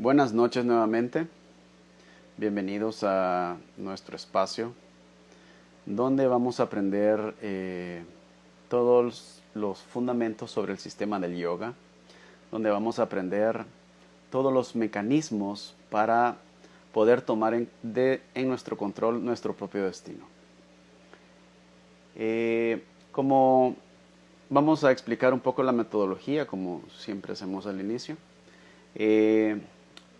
Buenas noches nuevamente, bienvenidos a nuestro espacio donde vamos a aprender todos los fundamentos sobre el sistema del yoga, donde vamos a aprender todos los mecanismos para poder tomar en nuestro control nuestro propio destino. Como vamos a explicar un poco la metodología, como siempre hacemos al inicio.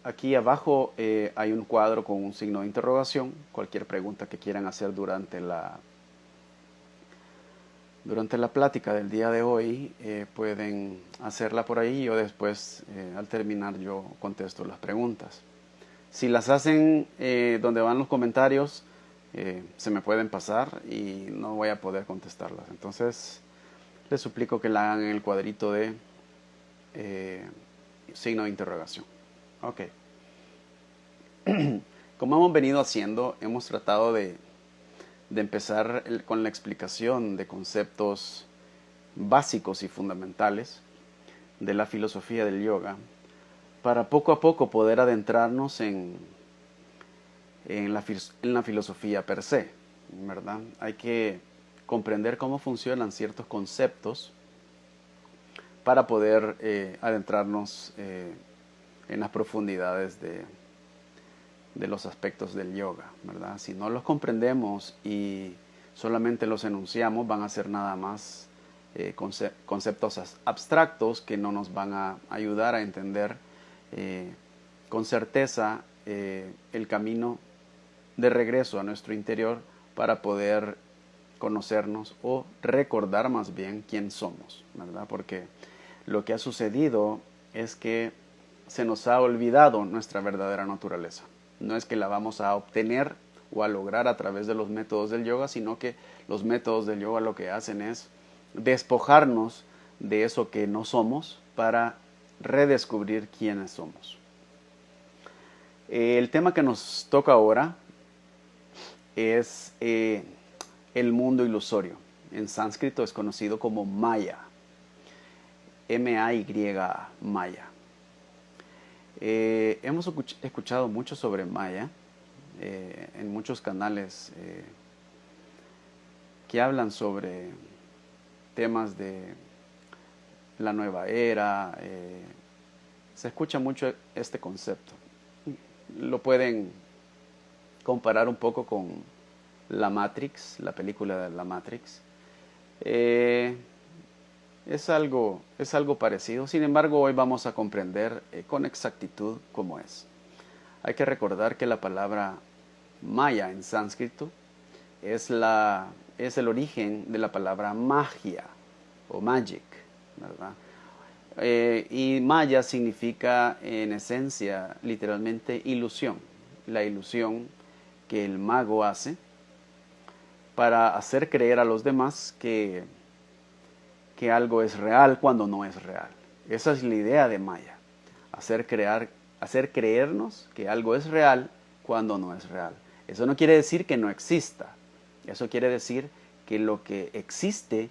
Aquí abajo hay un cuadro con un signo de interrogación. Cualquier pregunta que quieran hacer durante la plática del día de hoy pueden hacerla por ahí. Yo después, al terminar, yo contesto las preguntas. Si las hacen donde van los comentarios, se me pueden pasar y no voy a poder contestarlas. Entonces, les suplico que la hagan en el cuadrito de signo de interrogación. Ok. Como hemos venido haciendo, hemos tratado de empezar con la explicación de conceptos básicos y fundamentales de la filosofía del yoga para poco a poco poder adentrarnos en la filosofía per se, ¿verdad? Hay que comprender cómo funcionan ciertos conceptos para poder adentrarnos en las profundidades de los aspectos del yoga, ¿verdad? Si no los comprendemos y solamente los enunciamos, van a ser nada más conceptos abstractos que no nos van a ayudar a entender con certeza el camino de regreso a nuestro interior para poder conocernos o recordar más bien quién somos, ¿verdad? Porque lo que ha sucedido es que se nos ha olvidado nuestra verdadera naturaleza. No es que la vamos a obtener o a lograr a través de los métodos del yoga, sino que los métodos del yoga lo que hacen es despojarnos de eso que no somos para redescubrir quiénes somos. El tema que nos toca ahora es el mundo ilusorio. En sánscrito es conocido como Maya. M-A-Y-A, Maya. Hemos escuchado mucho sobre Maya en muchos canales que hablan sobre temas de la nueva era. Se escucha mucho este concepto. Lo pueden comparar un poco con la Matrix, la película de la Matrix. Es algo parecido. Sin embargo, hoy vamos a comprender con exactitud cómo es. Hay que recordar que la palabra Maya en sánscrito es el origen de la palabra magia o magic, ¿verdad? Y Maya significa en esencia literalmente ilusión. La ilusión que el mago hace para hacer creer a los demás que algo es real cuando no es real. Esa es la idea de Maya. Hacer creernos que algo es real cuando no es real. Eso no quiere decir que no exista. Eso quiere decir que lo que existe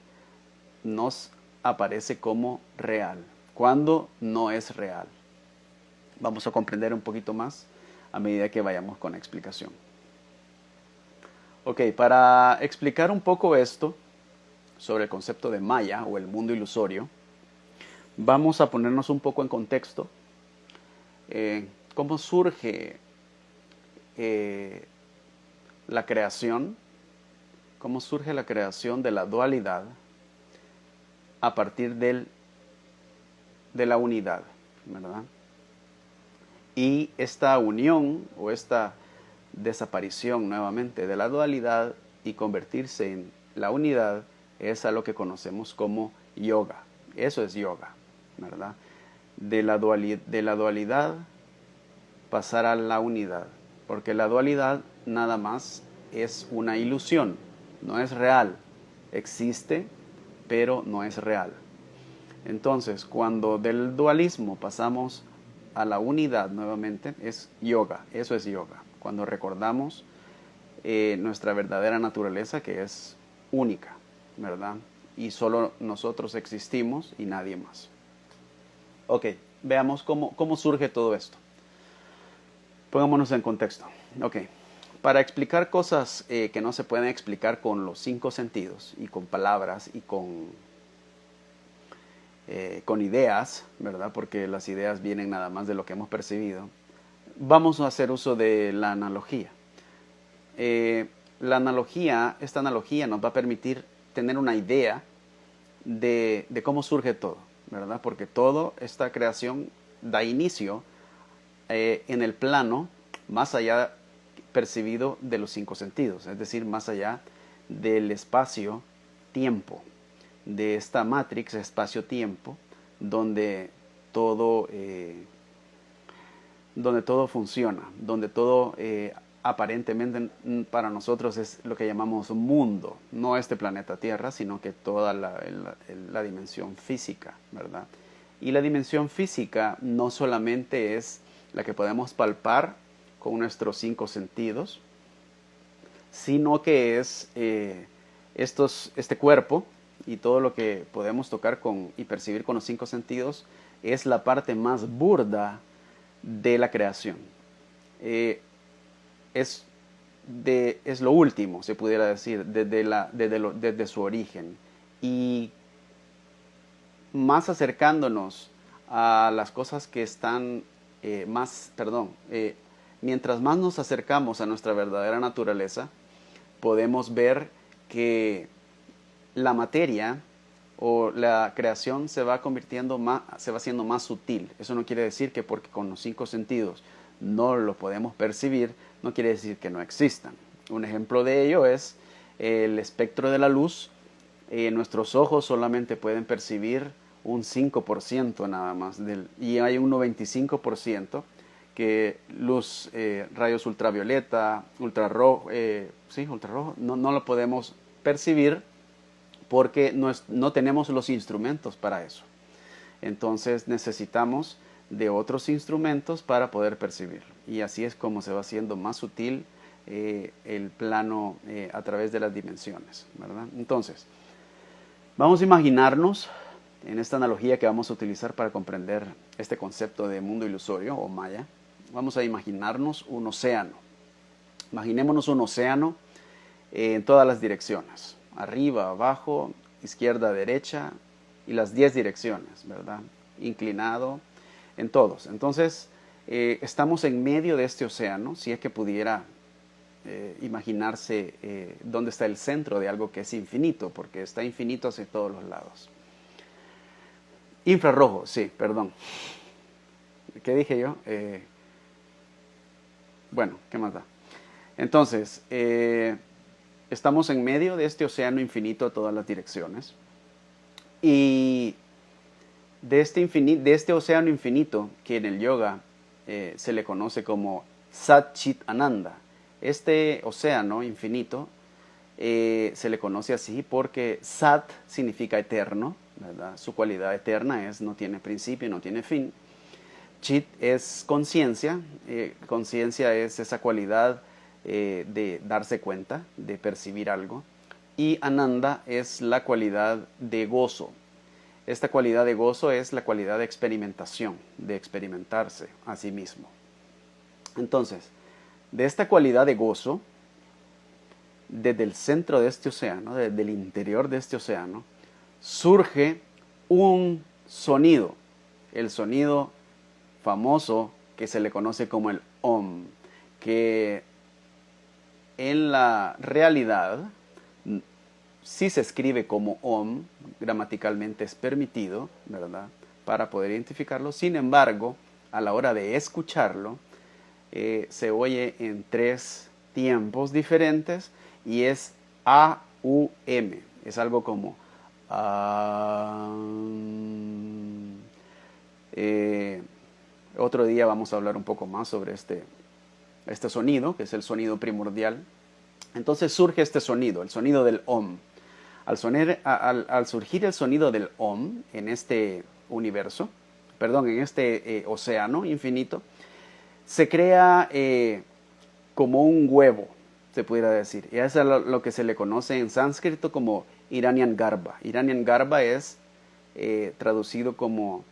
nos aparece como real, cuando no es real. Vamos a comprender un poquito más a medida que vayamos con la explicación. Ok, para explicar un poco esto sobre el concepto de Maya o el mundo ilusorio, vamos a ponernos un poco en contexto. ¿Cómo surge la creación? ¿Cómo surge la creación de la dualidad a partir de la unidad, ¿verdad? Y esta unión o esta desaparición nuevamente de la dualidad y convertirse en la unidad es a lo que conocemos como yoga. Eso es yoga, ¿verdad? De la dualidad pasar a la unidad, porque la dualidad nada más es una ilusión, no es real. Existe, pero no es real. Entonces, cuando del dualismo pasamos a la unidad nuevamente, es yoga, eso es yoga. Cuando recordamos nuestra verdadera naturaleza, que es única, ¿verdad? Y solo nosotros existimos y nadie más. Ok, veamos cómo surge todo esto. Pongámonos en contexto. Ok. Para explicar cosas que no se pueden explicar con los 5 sentidos y con palabras y con ideas, ¿verdad? Porque las ideas vienen nada más de lo que hemos percibido. Vamos a hacer uso de la analogía. Esta analogía nos va a permitir tener una idea de cómo surge todo, ¿verdad? Porque toda esta creación da inicio en el plano más allá percibido de los 5 sentidos, es decir, más allá del espacio-tiempo, de esta matrix espacio-tiempo, donde todo funciona, donde todo aparentemente para nosotros es lo que llamamos mundo, no este planeta Tierra, sino que toda la dimensión física, ¿verdad? Y la dimensión física no solamente es la que podemos palpar con nuestros 5 sentidos, sino que es este cuerpo y todo lo que podemos tocar y percibir con los 5 sentidos es la parte más burda de la creación. Es lo último, se pudiera decir, desde su origen. Y más acercándonos a las cosas que están mientras más nos acercamos a nuestra verdadera naturaleza, podemos ver que la materia o la creación se va haciendo más sutil. Eso no quiere decir que porque con los 5 sentidos no lo podemos percibir, no quiere decir que no existan. Un ejemplo de ello es el espectro de la luz. Nuestros ojos solamente pueden percibir un 5% nada más, y hay un 95% que luz, rayos ultravioleta, ultrarrojo, no lo podemos percibir porque no tenemos los instrumentos para eso. Entonces necesitamos de otros instrumentos para poder percibirlo. Y así es como se va haciendo más sutil el plano a través de las dimensiones, ¿verdad? Entonces, vamos a imaginarnos, en esta analogía que vamos a utilizar para comprender este concepto de mundo ilusorio o maya, vamos a imaginarnos un océano. Imaginémonos un océano en todas las direcciones, arriba, abajo, izquierda, derecha, y las 10 direcciones, ¿verdad? Inclinado, en todos. Entonces, estamos en medio de este océano, si es que pudiera imaginarse dónde está el centro de algo que es infinito, porque está infinito hacia todos los lados. Infrarrojo, sí, perdón. ¿Qué dije yo? Bueno, ¿qué más da? Entonces, estamos en medio de este océano infinito a todas las direcciones. Y de este océano infinito, que en el yoga se le conoce como Sat Chit Ananda, este océano infinito se le conoce así porque Sat significa eterno, ¿verdad? Su cualidad eterna no tiene principio, no tiene fin. Chit es conciencia. Conciencia es esa cualidad de darse cuenta, de percibir algo. Y Ananda es la cualidad de gozo. Esta cualidad de gozo es la cualidad de experimentación, de experimentarse a sí mismo. Entonces, de esta cualidad de gozo, desde el centro de este océano, desde el interior de este océano, surge un sonido, el sonido famoso que se le conoce como el Om, que en la realidad sí se escribe como Om, gramaticalmente es permitido, ¿verdad?, para poder identificarlo. Sin embargo, a la hora de escucharlo, se oye en 3 tiempos diferentes y es A-U-M. Es algo como otro día vamos a hablar un poco más sobre este sonido, que es el sonido primordial. Entonces surge este sonido, el sonido del Om. Al surgir el sonido del Om en este universo, en este océano infinito, se crea como un huevo, se pudiera decir. Y eso es lo que se le conoce en sánscrito como Hiranyangarbha. Hiranyangarbha es traducido como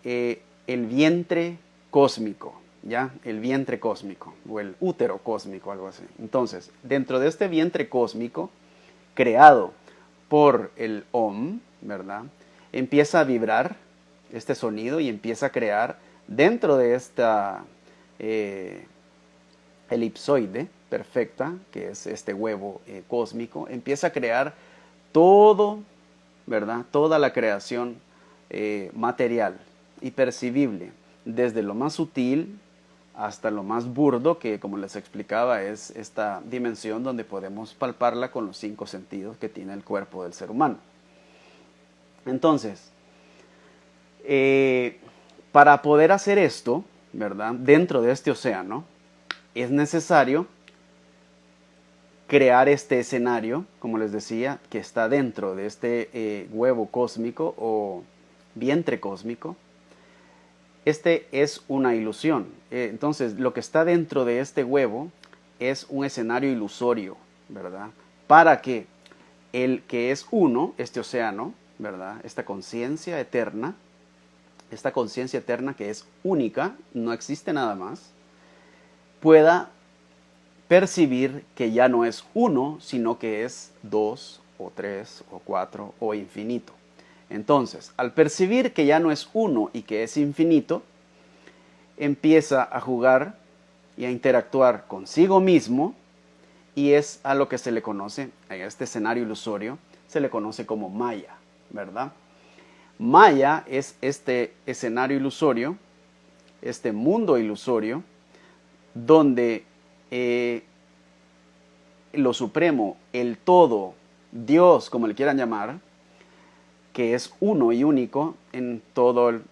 el vientre cósmico. ¿ya? El vientre cósmico o el útero cósmico, algo así. Entonces, dentro de este vientre cósmico, creado por el Om, ¿verdad? Empieza a vibrar este sonido y empieza a crear dentro de esta elipsoide perfecta, que es este huevo cósmico, empieza a crear todo, ¿verdad? Toda la creación material y percibible, desde lo más sutil hasta lo más burdo, que como les explicaba es esta dimensión donde podemos palparla con los 5 sentidos que tiene el cuerpo del ser humano. Entonces, para poder hacer esto, ¿verdad? Dentro de este océano, es necesario crear este escenario, como les decía, que está dentro de este huevo cósmico o vientre cósmico. Este es una ilusión. Entonces, lo que está dentro de este huevo es un escenario ilusorio, ¿verdad? Para que el que es uno, este océano, ¿verdad? Esta conciencia eterna que es única, no existe nada más, pueda percibir que ya no es uno, sino que es 2 o 3 o 4 o infinito. Entonces, al percibir que ya no es uno y que es infinito, empieza a jugar y a interactuar consigo mismo, y es a lo que se le conoce, en este escenario ilusorio, se le conoce como Maya, ¿verdad? Maya es este escenario ilusorio, este mundo ilusorio, donde lo supremo, el todo, Dios, como le quieran llamar, que es uno y único en toda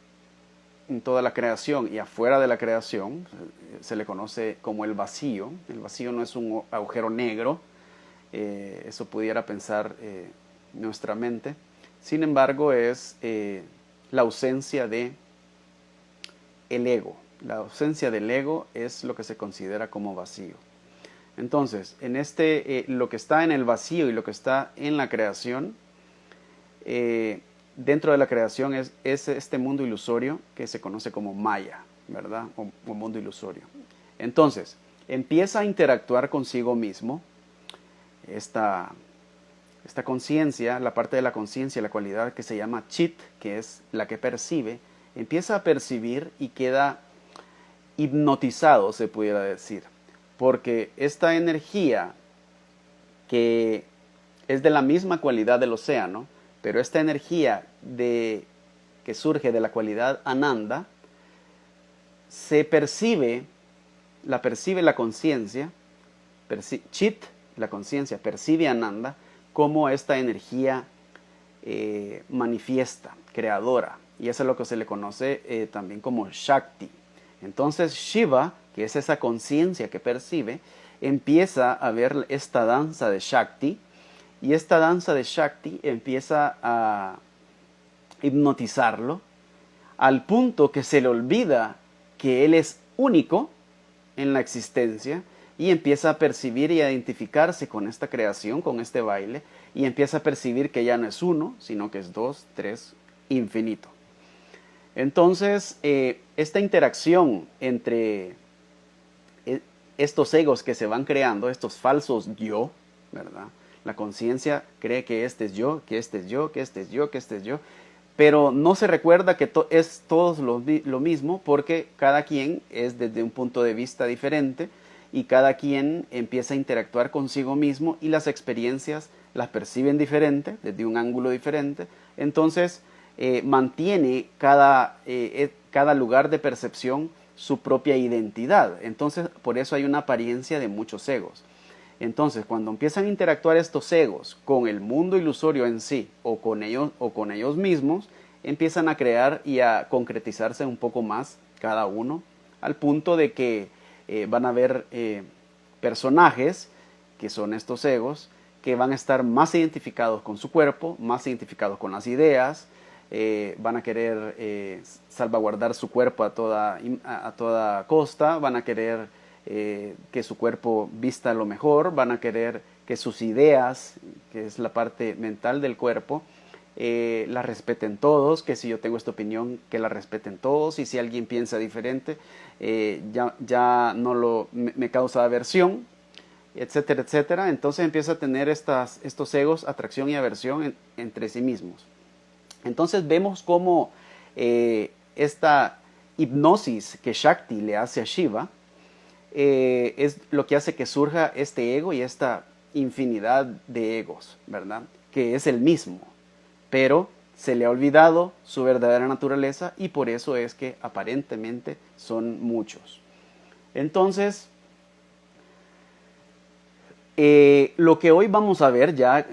la creación y afuera de la creación, se le conoce como el vacío. El vacío no es un agujero negro, eso pudiera pensar nuestra mente. Sin embargo, es la ausencia de el ego. La ausencia del ego es lo que se considera como vacío. Entonces, en lo que está en el vacío y lo que está en la creación, dentro de la creación es este mundo ilusorio que se conoce como Maya, ¿verdad? O mundo ilusorio. Entonces, empieza a interactuar consigo mismo, esta conciencia, la parte de la conciencia, la cualidad que se llama Chit, que es la que percibe, empieza a percibir y queda hipnotizado, se pudiera decir, porque esta energía que es de la misma cualidad del océano, pero esta energía que surge de la cualidad Ananda, la percibe la conciencia, Chit, la conciencia, percibe Ananda como esta energía manifiesta, creadora, y eso es lo que se le conoce también como Shakti. Entonces Shiva, que es esa conciencia que percibe, empieza a ver esta danza de Shakti, y esta danza de Shakti empieza a hipnotizarlo al punto que se le olvida que él es único en la existencia y empieza a percibir y a identificarse con esta creación, con este baile, y empieza a percibir que ya no es uno, sino que es 2, 3, infinito. Entonces, esta interacción entre estos egos que se van creando, estos falsos yo, ¿verdad? La conciencia cree que este es yo, que este es yo, que este es yo, que este es yo, pero no se recuerda que es todos lo mismo, porque cada quien es desde un punto de vista diferente y cada quien empieza a interactuar consigo mismo y las experiencias las perciben diferente, desde un ángulo diferente. Entonces mantiene cada lugar de percepción su propia identidad. Entonces por eso hay una apariencia de muchos egos. Entonces, cuando empiezan a interactuar estos egos con el mundo ilusorio en sí o con ellos mismos, empiezan a crear y a concretizarse un poco más cada uno, al punto de que van a haber personajes, que son estos egos, que van a estar más identificados con su cuerpo, más identificados con las ideas, van a querer salvaguardar su cuerpo a toda costa, van a querer que su cuerpo vista lo mejor, van a querer que sus ideas, que es la parte mental del cuerpo, la respeten todos, que si yo tengo esta opinión, que la respeten todos, y si alguien piensa diferente, ya no me causa aversión, etcétera, etcétera. Entonces empieza a tener estos egos, atracción y aversión entre sí mismos. Entonces vemos cómo esta hipnosis que Shakti le hace a Shiva es lo que hace que surja este ego y esta infinidad de egos, ¿verdad? Que es el mismo, pero se le ha olvidado su verdadera naturaleza y por eso es que aparentemente son muchos. Entonces, lo que hoy vamos a ver, ya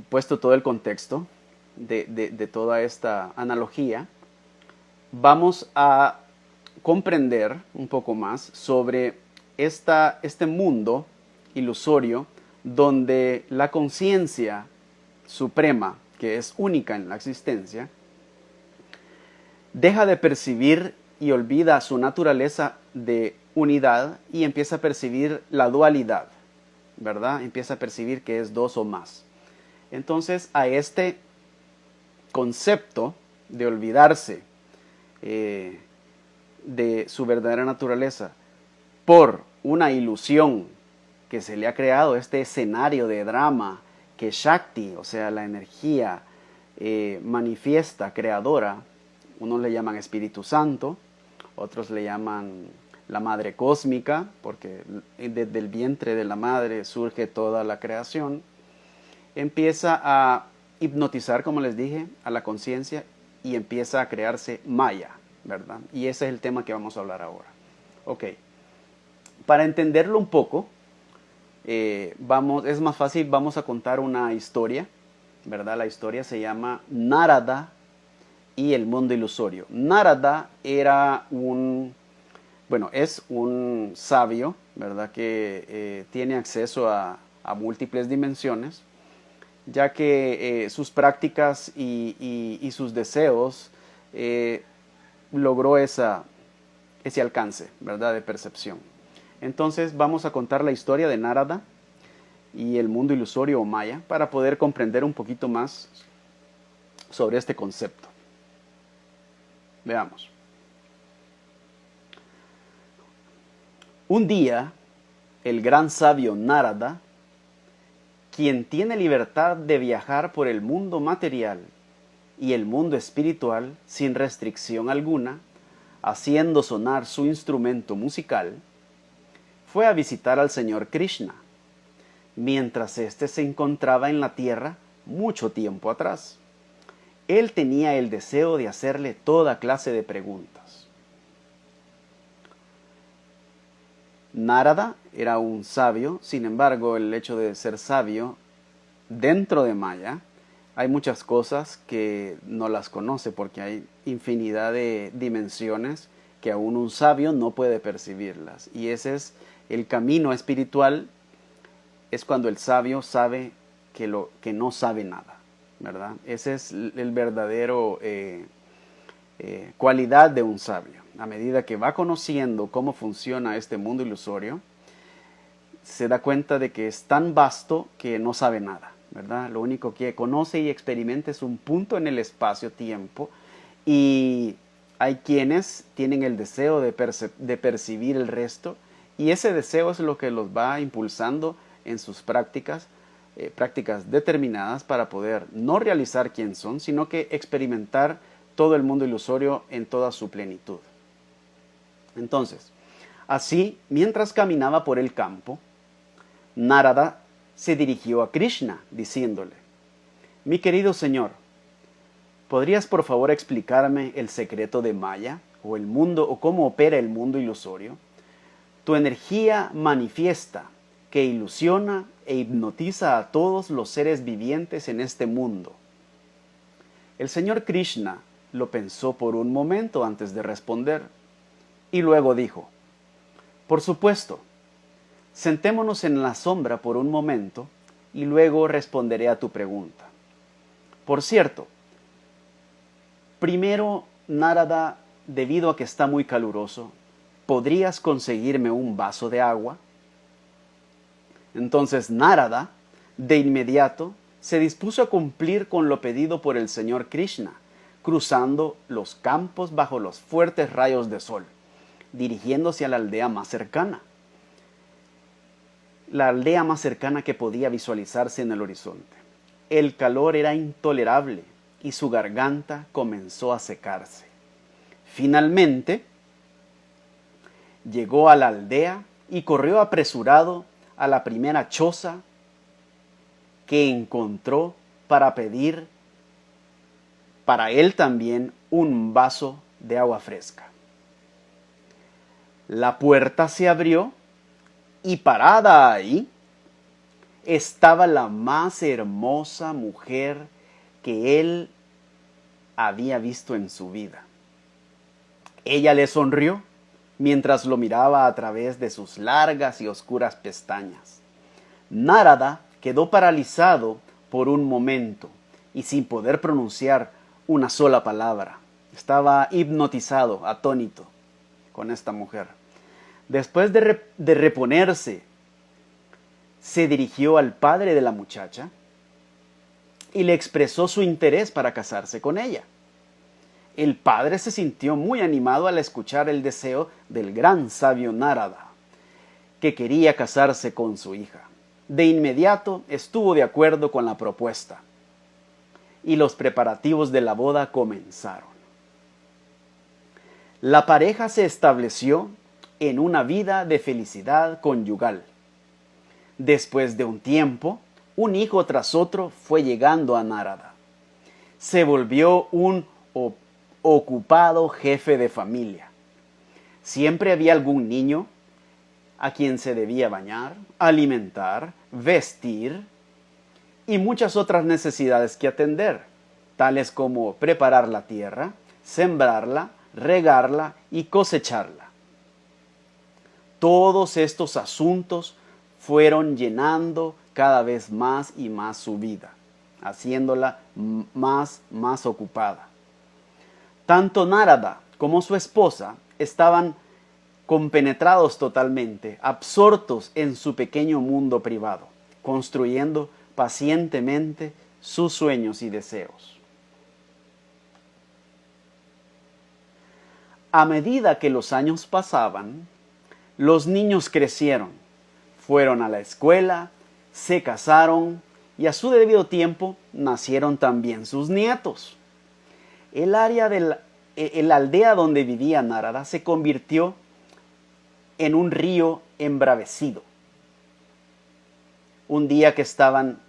puesto todo el contexto de toda esta analogía, vamos a comprender un poco más sobre este mundo ilusorio donde la conciencia suprema, que es única en la existencia, deja de percibir y olvida su naturaleza de unidad y empieza a percibir la dualidad, ¿verdad? Empieza a percibir que es dos o más. Entonces, a este concepto de olvidarse de su verdadera naturaleza por una ilusión que se le ha creado, este escenario de drama que Shakti, o sea, la energía manifiesta, creadora, unos le llaman Espíritu Santo, otros le llaman la Madre Cósmica, porque desde el vientre de la Madre surge toda la creación, empieza a hipnotizar, como les dije, a la conciencia y empieza a crearse Maya, ¿verdad? Y ese es el tema que vamos a hablar ahora. Ok, para entenderlo un poco, es más fácil, vamos a contar una historia, ¿verdad? La historia se llama Narada y el mundo ilusorio. Narada era es un sabio, ¿verdad? Que tiene acceso a múltiples dimensiones, ya que sus prácticas y sus deseos logró ese alcance, ¿verdad? De percepción. Entonces vamos a contar la historia de Narada y el mundo ilusorio o Maya para poder comprender un poquito más sobre este concepto. Veamos. Un día, el gran sabio Narada, quien tiene libertad de viajar por el mundo material y el mundo espiritual sin restricción alguna, haciendo sonar su instrumento musical, fue a visitar al Señor Krishna, mientras éste se encontraba en la tierra mucho tiempo atrás. Él tenía el deseo de hacerle toda clase de preguntas. Narada era un sabio, sin embargo, el hecho de ser sabio dentro de Maya, hay muchas cosas que no las conoce porque hay infinidad de dimensiones que aún un sabio no puede percibirlas. Y ese es el camino espiritual, es cuando el sabio sabe que no sabe nada, ¿verdad? Ese es el verdadero cualidad de un sabio. A medida que va conociendo cómo funciona este mundo ilusorio, se da cuenta de que es tan vasto que no sabe nada, ¿verdad? Lo único que conoce y experimenta es un punto en el espacio-tiempo, y hay quienes tienen el deseo de percibir el resto, y ese deseo es lo que los va impulsando en sus prácticas determinadas para poder no realizar quién son, sino que experimentar todo el mundo ilusorio en toda su plenitud. Entonces, así, mientras caminaba por el campo, Narada se dirigió a Krishna diciéndole: Mi querido Señor, ¿podrías por favor explicarme el secreto de Maya o el mundo o cómo opera el mundo ilusorio? Tu energía manifiesta que ilusiona e hipnotiza a todos los seres vivientes en este mundo. El Señor Krishna lo pensó por un momento antes de responder y luego dijo: Por supuesto, sentémonos en la sombra por un momento y luego responderé a tu pregunta. Por cierto, primero, Narada, debido a que está muy caluroso, ¿podrías conseguirme un vaso de agua? Entonces Narada, de inmediato, se dispuso a cumplir con lo pedido por el señor Krishna, cruzando los campos bajo los fuertes rayos de sol, dirigiéndose a la aldea más cercana. La aldea más cercana que podía visualizarse en el horizonte. El calor era intolerable y su garganta comenzó a secarse. Finalmente, llegó a la aldea y corrió apresurado a la primera choza que encontró para pedir para él también un vaso de agua fresca. La puerta se abrió y parada ahí estaba la más hermosa mujer que él había visto en su vida. Ella le sonrió mientras lo miraba a través de sus largas y oscuras pestañas. Narada quedó paralizado por un momento y sin poder pronunciar una sola palabra. Estaba hipnotizado, atónito con esta mujer. Después de reponerse, se dirigió al padre de la muchacha y le expresó su interés para casarse con ella. El padre se sintió muy animado al escuchar el deseo del gran sabio Narada, que quería casarse con su hija. De inmediato estuvo de acuerdo con la propuesta y los preparativos de la boda comenzaron. La pareja se estableció en una vida de felicidad conyugal. Después de un tiempo, un hijo tras otro fue llegando a Narada. Se volvió un ocupado jefe de familia. Siempre había algún niño a quien se debía bañar, alimentar, vestir y muchas otras necesidades que atender, tales como preparar la tierra, sembrarla, regarla y cosecharla. Todos estos asuntos fueron llenando cada vez más y más su vida, haciéndola más ocupada. Tanto Narada como su esposa estaban compenetrados totalmente, absortos en su pequeño mundo privado, construyendo pacientemente sus sueños y deseos. A medida que los años pasaban, los niños crecieron, fueron a la escuela, se casaron y a su debido tiempo nacieron también sus nietos. La aldea donde vivía Narada se convirtió en un río embravecido. Un día que estaban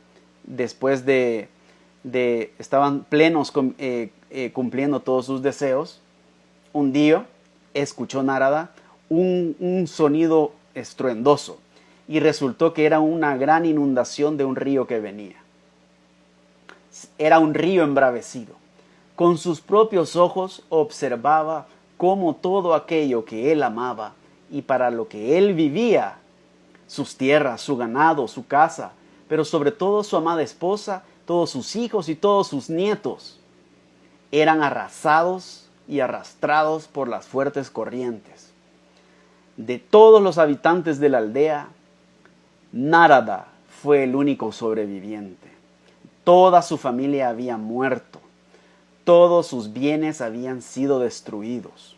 estaban plenos cumpliendo todos sus deseos, un día escuchó Narada un sonido estruendoso y resultó que era una gran inundación de un río que venía. Era un río embravecido. Con sus propios ojos observaba cómo todo aquello que él amaba y para lo que él vivía, sus tierras, su ganado, su casa, pero sobre todo su amada esposa, todos sus hijos y todos sus nietos, eran arrasados y arrastrados por las fuertes corrientes. De todos los habitantes de la aldea, Narada fue el único sobreviviente. Toda su familia había muerto. Todos sus bienes habían sido destruidos.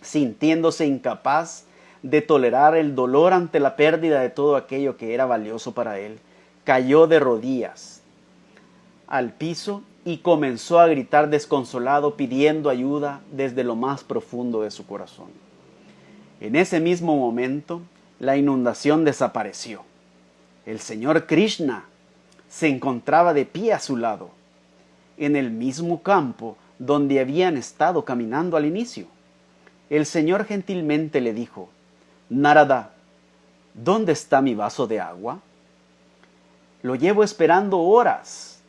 Sintiéndose incapaz de tolerar el dolor ante la pérdida de todo aquello que era valioso para él, cayó de rodillas al piso y comenzó a gritar desconsolado, pidiendo ayuda desde lo más profundo de su corazón. En ese mismo momento, la inundación desapareció. El señor Krishna se encontraba de pie a su lado, en el mismo campo donde habían estado caminando al inicio. El Señor gentilmente le dijo: Narada, ¿dónde está mi vaso de agua? Lo llevo esperando horas,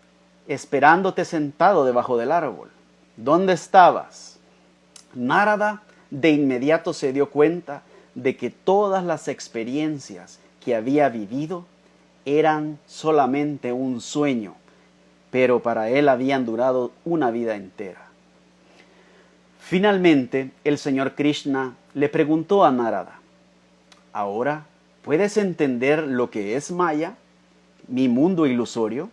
esperándote sentado debajo del árbol. ¿Dónde estabas? Narada de inmediato se dio cuenta de que todas las experiencias que había vivido eran solamente un sueño, pero para él habían durado una vida entera. Finalmente, el señor Krishna le preguntó a Narada: ¿ahora puedes entender lo que es Maya, mi mundo ilusorio?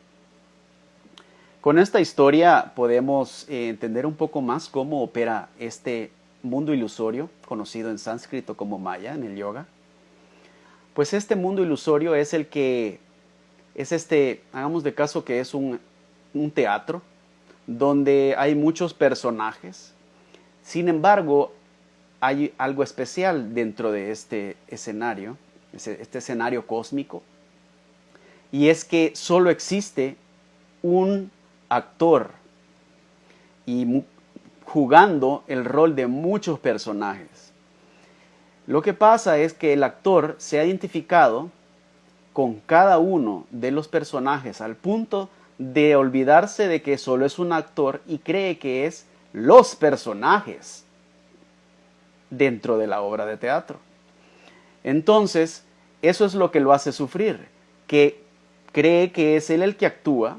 Con esta historia podemos entender un poco más cómo opera este mundo ilusorio, conocido en sánscrito como Maya, en el yoga. Pues este mundo ilusorio es el que es hagamos de caso que es un teatro donde hay muchos personajes. Sin embargo, hay algo especial dentro de este escenario cósmico, y es que solo existe un actor y jugando el rol de muchos personajes. Lo que pasa es que el actor se ha identificado con cada uno de los personajes al punto de olvidarse de que solo es un actor y cree que es los personajes dentro de la obra de teatro. Entonces, eso es lo que lo hace sufrir, que cree que es él el que actúa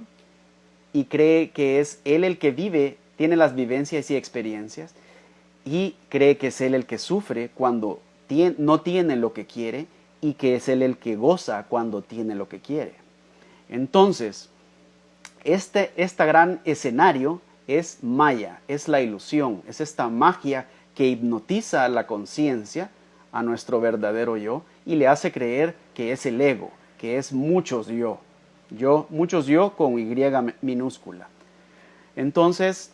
y cree que es él el que vive, tiene las vivencias y experiencias, y cree que es él el que sufre cuando no tiene lo que quiere, y que es él el que goza cuando tiene lo que quiere. Entonces, este gran escenario es Maya, es la ilusión, es esta magia que hipnotiza a la conciencia, a nuestro verdadero yo, y le hace creer que es el ego, que es muchos yo, muchos yo con Y minúscula. Entonces,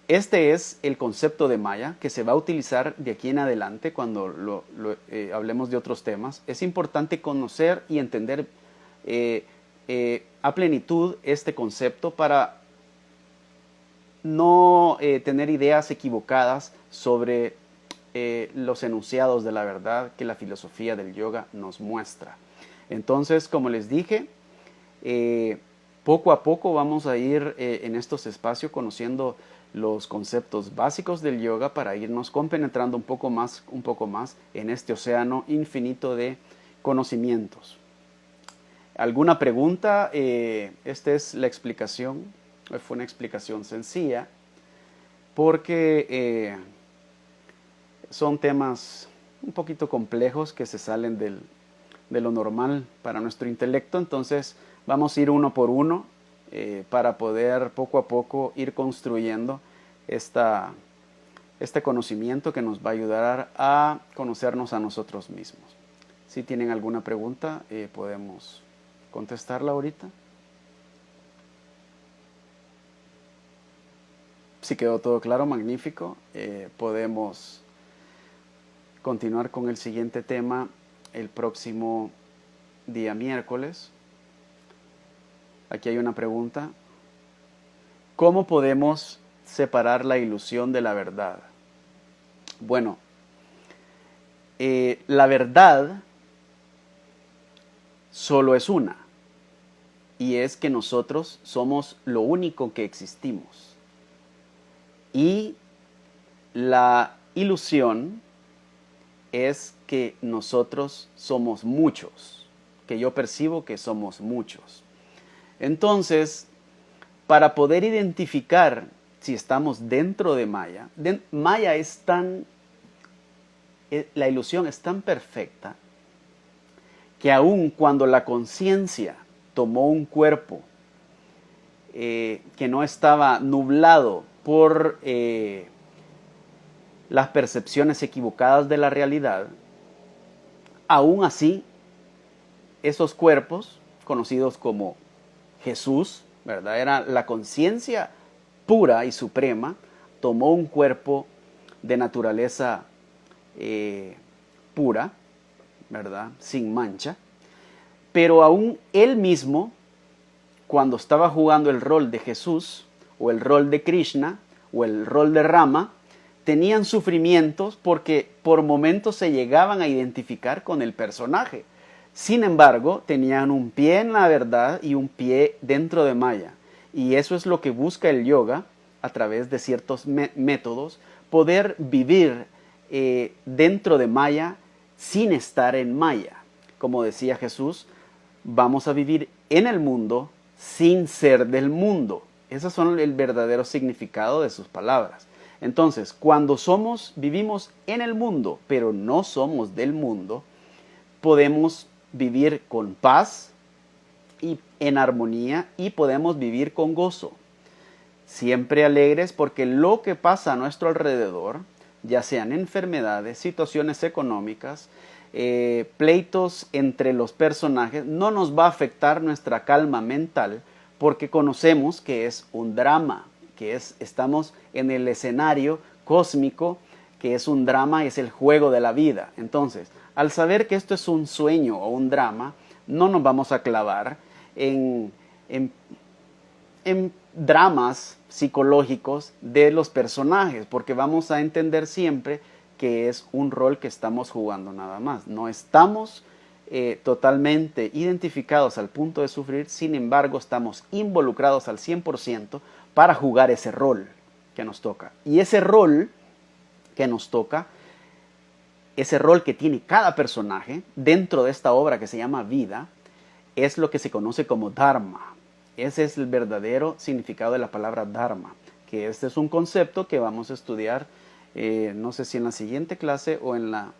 este es el concepto de Maya que se va a utilizar de aquí en adelante cuando hablemos de otros temas. Es importante conocer y entender a plenitud este concepto para no tener ideas equivocadas sobre los enunciados de la verdad que la filosofía del yoga nos muestra. Entonces, como les dije, poco a poco vamos a ir en estos espacios conociendo los conceptos básicos del yoga para irnos compenetrando un poco más en este océano infinito de conocimientos. ¿Alguna pregunta? Esta es la explicación. Fue una explicación sencilla porque son temas un poquito complejos que se salen de lo normal para nuestro intelecto. Entonces vamos a ir uno por uno para poder poco a poco ir construyendo este conocimiento que nos va a ayudar a conocernos a nosotros mismos. Si tienen alguna pregunta, podemos contestarla ahorita. Si quedó todo claro, magnífico. Podemos continuar con el siguiente tema el próximo día miércoles. Aquí hay una pregunta. ¿Cómo podemos separar la ilusión de la verdad? Bueno, la verdad solo es una, y es que nosotros somos lo único que existimos. Y la ilusión es que nosotros somos muchos, que yo percibo que somos muchos. Entonces, para poder identificar si estamos dentro de Maya, la ilusión es tan perfecta que aun cuando la conciencia tomó un cuerpo que no estaba nublado por las percepciones equivocadas de la realidad, aún así, esos cuerpos, conocidos como Jesús, ¿verdad? Era la conciencia pura y suprema, tomó un cuerpo de naturaleza pura, ¿verdad? Sin mancha, pero aún él mismo, cuando estaba jugando el rol de Jesús, o el rol de Krishna, o el rol de Rama, tenían sufrimientos porque por momentos se llegaban a identificar con el personaje. Sin embargo, tenían un pie en la verdad y un pie dentro de Maya. Y eso es lo que busca el yoga a través de ciertos métodos, poder vivir dentro de Maya sin estar en Maya. Como decía Jesús, vamos a vivir en el mundo sin ser del mundo. Esos son el verdadero significado de sus palabras. Entonces, cuando vivimos en el mundo, pero no somos del mundo, podemos vivir con paz y en armonía, y podemos vivir con gozo. siempre alegres, porque lo que pasa a nuestro alrededor, ya sean enfermedades, situaciones económicas, pleitos entre los personajes, no nos va a afectar nuestra calma mental, porque conocemos que es un drama, estamos en el escenario cósmico, que es un drama, es el juego de la vida. Entonces, al saber que esto es un sueño o un drama, no nos vamos a clavar en dramas psicológicos de los personajes, porque vamos a entender siempre que es un rol que estamos jugando nada más. No estamos totalmente identificados al punto de sufrir, sin embargo estamos involucrados al 100% para jugar ese rol que nos toca. Y ese rol que nos toca, ese rol que tiene cada personaje dentro de esta obra que se llama vida, es lo que se conoce como Dharma. Ese es el verdadero significado de la palabra Dharma, que este es un concepto que vamos a estudiar, no sé si en la siguiente clase o en la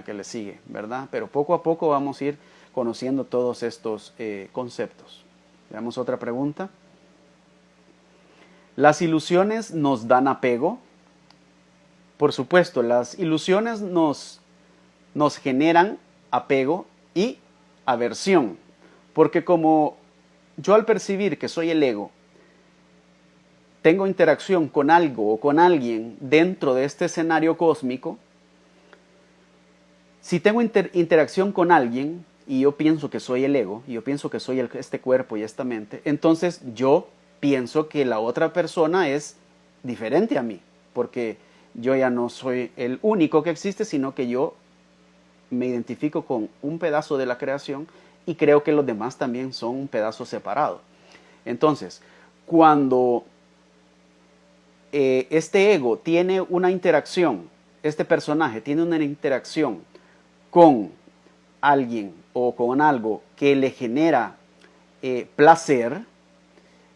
que le sigue, ¿verdad? Pero poco a poco vamos a ir conociendo todos estos conceptos. Veamos otra pregunta. ¿Las ilusiones nos dan apego? Por supuesto, las ilusiones nos generan apego y aversión, porque como yo al percibir que soy el ego, tengo interacción con algo o con alguien dentro de este escenario cósmico, si tengo interacción con alguien y yo pienso que soy el ego, y yo pienso que soy este cuerpo y esta mente, entonces yo pienso que la otra persona es diferente a mí, porque yo ya no soy el único que existe, sino que yo me identifico con un pedazo de la creación y creo que los demás también son un pedazo separado. Entonces, cuando este ego tiene una interacción, este personaje tiene una interacción con alguien o con algo que le genera placer,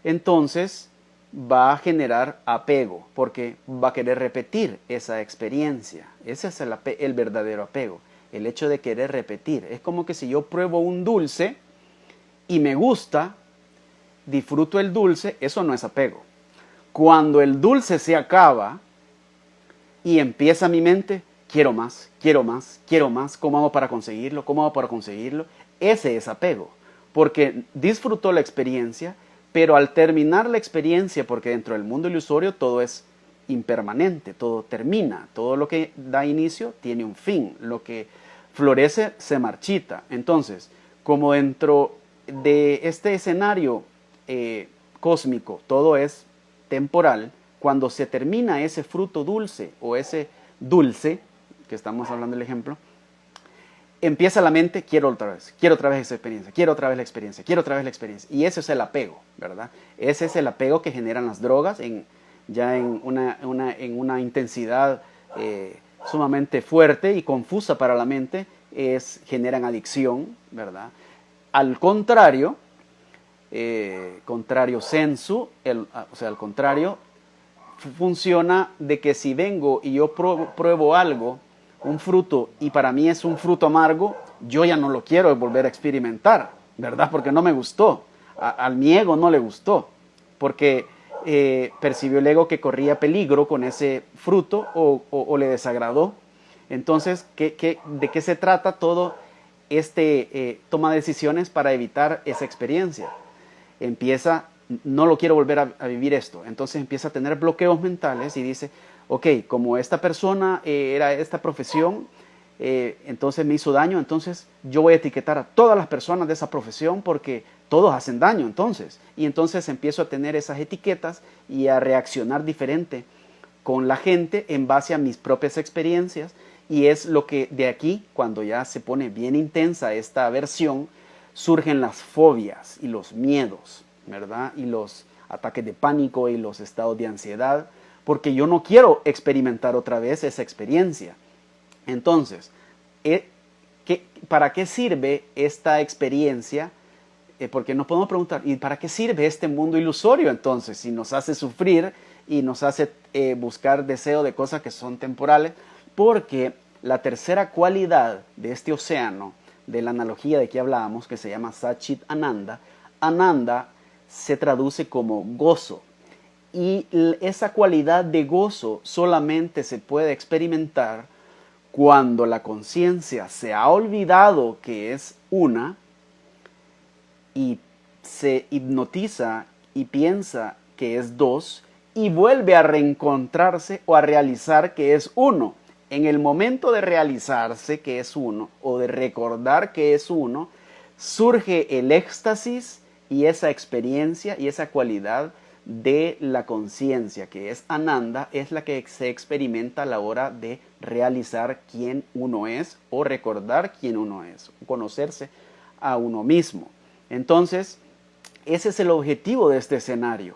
entonces va a generar apego, porque va a querer repetir esa experiencia. Ese es el verdadero apego, el hecho de querer repetir. Es como que si yo pruebo un dulce y me gusta, disfruto el dulce, eso no es apego. Cuando el dulce se acaba y empieza mi mente, quiero más, quiero más, quiero más, ¿cómo hago para conseguirlo? ¿Cómo hago para conseguirlo? Ese es apego, porque disfrutó la experiencia, pero al terminar la experiencia, porque dentro del mundo ilusorio todo es impermanente, todo termina, todo lo que da inicio tiene un fin, lo que florece se marchita. Entonces, como dentro de este escenario cósmico todo es temporal, cuando se termina ese fruto dulce o ese dulce, que estamos hablando del ejemplo, empieza la mente, quiero otra vez esa experiencia, quiero otra vez la experiencia, quiero otra vez la experiencia. Y ese es el apego, ¿verdad? Ese es el apego que generan las drogas ya en una intensidad sumamente fuerte y confusa para la mente, generan adicción, ¿verdad? Al contrario, sensu, al contrario, funciona de que si vengo y yo pruebo algo, un fruto, y para mí es un fruto amargo, yo ya no lo quiero volver a experimentar, ¿verdad? Porque no me gustó. A mi ego no le gustó, porque percibió el ego que corría peligro con ese fruto o le desagradó. Entonces, ¿de qué se trata todo toma decisiones para evitar esa experiencia? No lo quiero volver a vivir esto. Entonces empieza a tener bloqueos mentales y dice, ok, como esta persona era esta profesión, entonces me hizo daño, entonces yo voy a etiquetar a todas las personas de esa profesión porque todos hacen daño entonces. Y entonces empiezo a tener esas etiquetas y a reaccionar diferente con la gente en base a mis propias experiencias. Y es lo que de aquí, cuando ya se pone bien intensa esta aversión, surgen las fobias y los miedos, ¿verdad? Y los ataques de pánico y los estados de ansiedad, porque yo no quiero experimentar otra vez esa experiencia. Entonces, ¿para qué sirve esta experiencia? Porque nos podemos preguntar, ¿y para qué sirve este mundo ilusorio entonces? Si nos hace sufrir y nos hace buscar deseo de cosas que son temporales, porque la tercera cualidad de este océano, de la analogía de que hablábamos, que se llama Satchit Ananda, Ananda se traduce como gozo. Y esa cualidad de gozo solamente se puede experimentar cuando la conciencia se ha olvidado que es una y se hipnotiza y piensa que es dos y vuelve a reencontrarse o a realizar que es uno. En el momento de realizarse que es uno o de recordar que es uno, surge el éxtasis y esa experiencia y esa cualidad de la conciencia, que es Ananda, es la que se experimenta a la hora de realizar quién uno es o recordar quién uno es, conocerse a uno mismo. Entonces, ese es el objetivo de este escenario,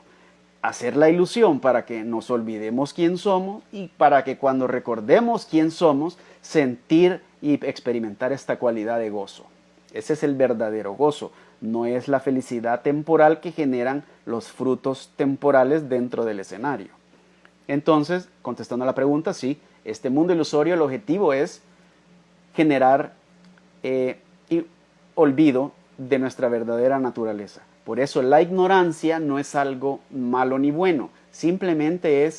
hacer la ilusión para que nos olvidemos quién somos y para que cuando recordemos quién somos, sentir y experimentar esta cualidad de gozo. Ese es el verdadero gozo, no es la felicidad temporal que generan los frutos temporales dentro del escenario. Entonces, contestando a la pregunta, sí, este mundo ilusorio, el objetivo es generar olvido de nuestra verdadera naturaleza. Por eso la ignorancia no es algo malo ni bueno, simplemente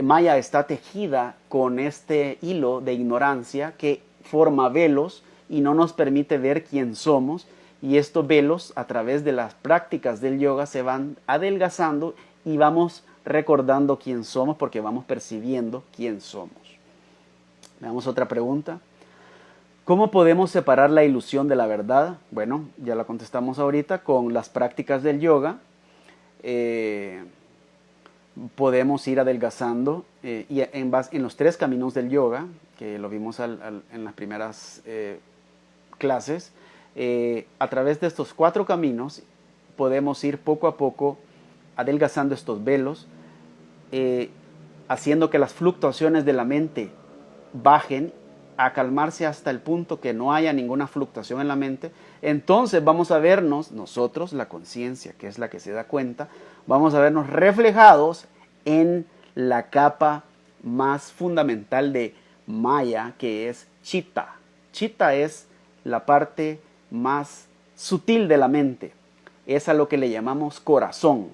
Maya está tejida con este hilo de ignorancia que forma velos y no nos permite ver quién somos, y estos velos a través de las prácticas del yoga se van adelgazando y vamos recordando quién somos porque vamos percibiendo quién somos. Veamos otra pregunta. ¿Cómo podemos separar la ilusión de la verdad? Bueno, ya la contestamos ahorita con las prácticas del yoga. Podemos ir adelgazando y en los 3 caminos del yoga, que lo vimos en las primeras clases, a través de estos 4 caminos podemos ir poco a poco adelgazando estos velos, haciendo que las fluctuaciones de la mente bajen a calmarse hasta el punto que no haya ninguna fluctuación en la mente. Entonces vamos a vernos nosotros, la conciencia, que es la que se da cuenta, vamos a vernos reflejados en la capa más fundamental de Maya, que es Chitta. Chitta es la parte más sutil de la mente, es a lo que le llamamos corazón,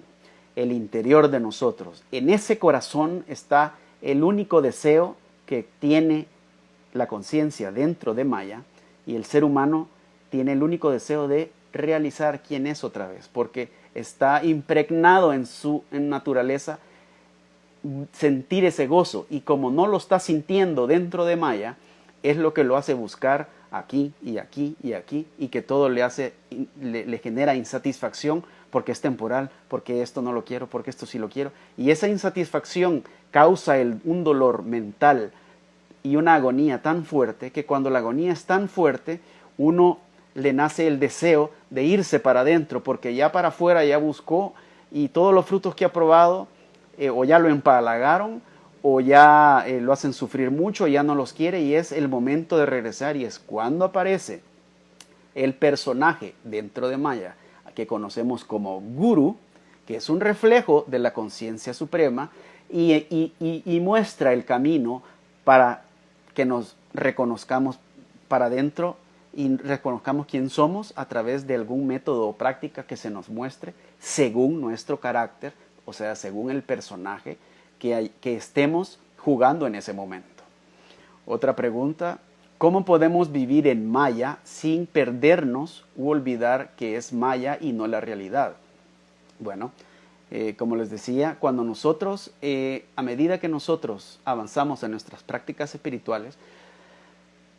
el interior de nosotros. En ese corazón está el único deseo que tiene la conciencia dentro de Maya, y el ser humano tiene el único deseo de realizar quién es otra vez, porque está impregnado en su naturaleza sentir ese gozo, y como no lo está sintiendo dentro de Maya, es lo que lo hace buscar aquí y aquí y aquí, y que todo le genera insatisfacción porque es temporal, porque esto no lo quiero, porque esto sí lo quiero, y esa insatisfacción causa un dolor mental y una agonía tan fuerte que cuando la agonía es tan fuerte, uno le nace el deseo de irse para adentro, porque ya para afuera ya buscó y todos los frutos que ha probado o ya lo empalagaron o ya lo hacen sufrir mucho, ya no los quiere, y es el momento de regresar, y es cuando aparece el personaje dentro de Maya que conocemos como Guru, que es un reflejo de la conciencia suprema y muestra el camino para que nos reconozcamos para adentro y reconozcamos quién somos a través de algún método o práctica que se nos muestre según nuestro carácter, o sea, según el personaje que estemos jugando en ese momento. Otra pregunta: ¿cómo podemos vivir en Maya sin perdernos u olvidar que es Maya y no la realidad? Bueno, como les decía, cuando nosotros, a medida que nosotros avanzamos en nuestras prácticas espirituales,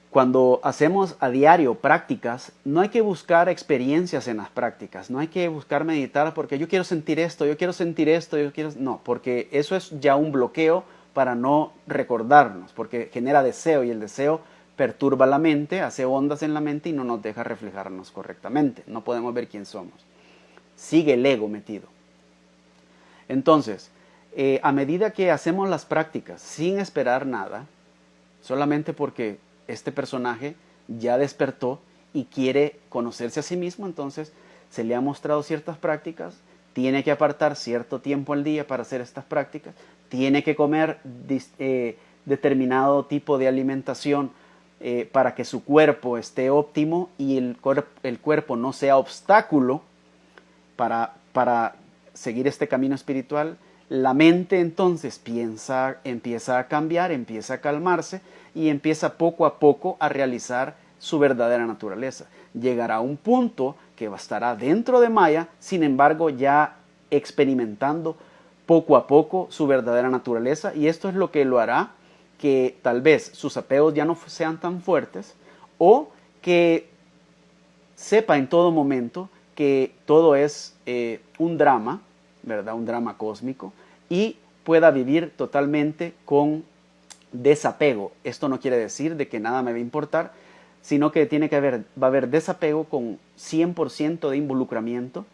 cuando hacemos a diario prácticas, no hay que buscar experiencias en las prácticas, no hay que buscar meditar porque yo quiero sentir esto, yo quiero sentir esto, no, porque eso es ya un bloqueo para no recordarnos, porque genera deseo y el deseo perturba la mente, hace ondas en la mente y no nos deja reflejarnos correctamente, no podemos ver quién somos. Sigue el ego metido. Entonces, a medida que hacemos las prácticas sin esperar nada, solamente porque este personaje ya despertó y quiere conocerse a sí mismo, entonces se le ha mostrado ciertas prácticas, tiene que apartar cierto tiempo al día para hacer estas prácticas, tiene que comer determinado tipo de alimentación para que su cuerpo esté óptimo y el cuerpo no sea obstáculo para seguir este camino espiritual, la mente entonces empieza a cambiar, empieza a calmarse y empieza poco a poco a realizar su verdadera naturaleza. Llegará a un punto que estará dentro de Maya, sin embargo ya experimentando poco a poco su verdadera naturaleza, y esto es lo que lo hará que tal vez sus apegos ya no sean tan fuertes, o que sepa en todo momento que todo es un drama, ¿verdad? Un drama cósmico, y pueda vivir totalmente con desapego. Esto no quiere decir de que nada me va a importar, sino que va a haber desapego con 100% de involucramiento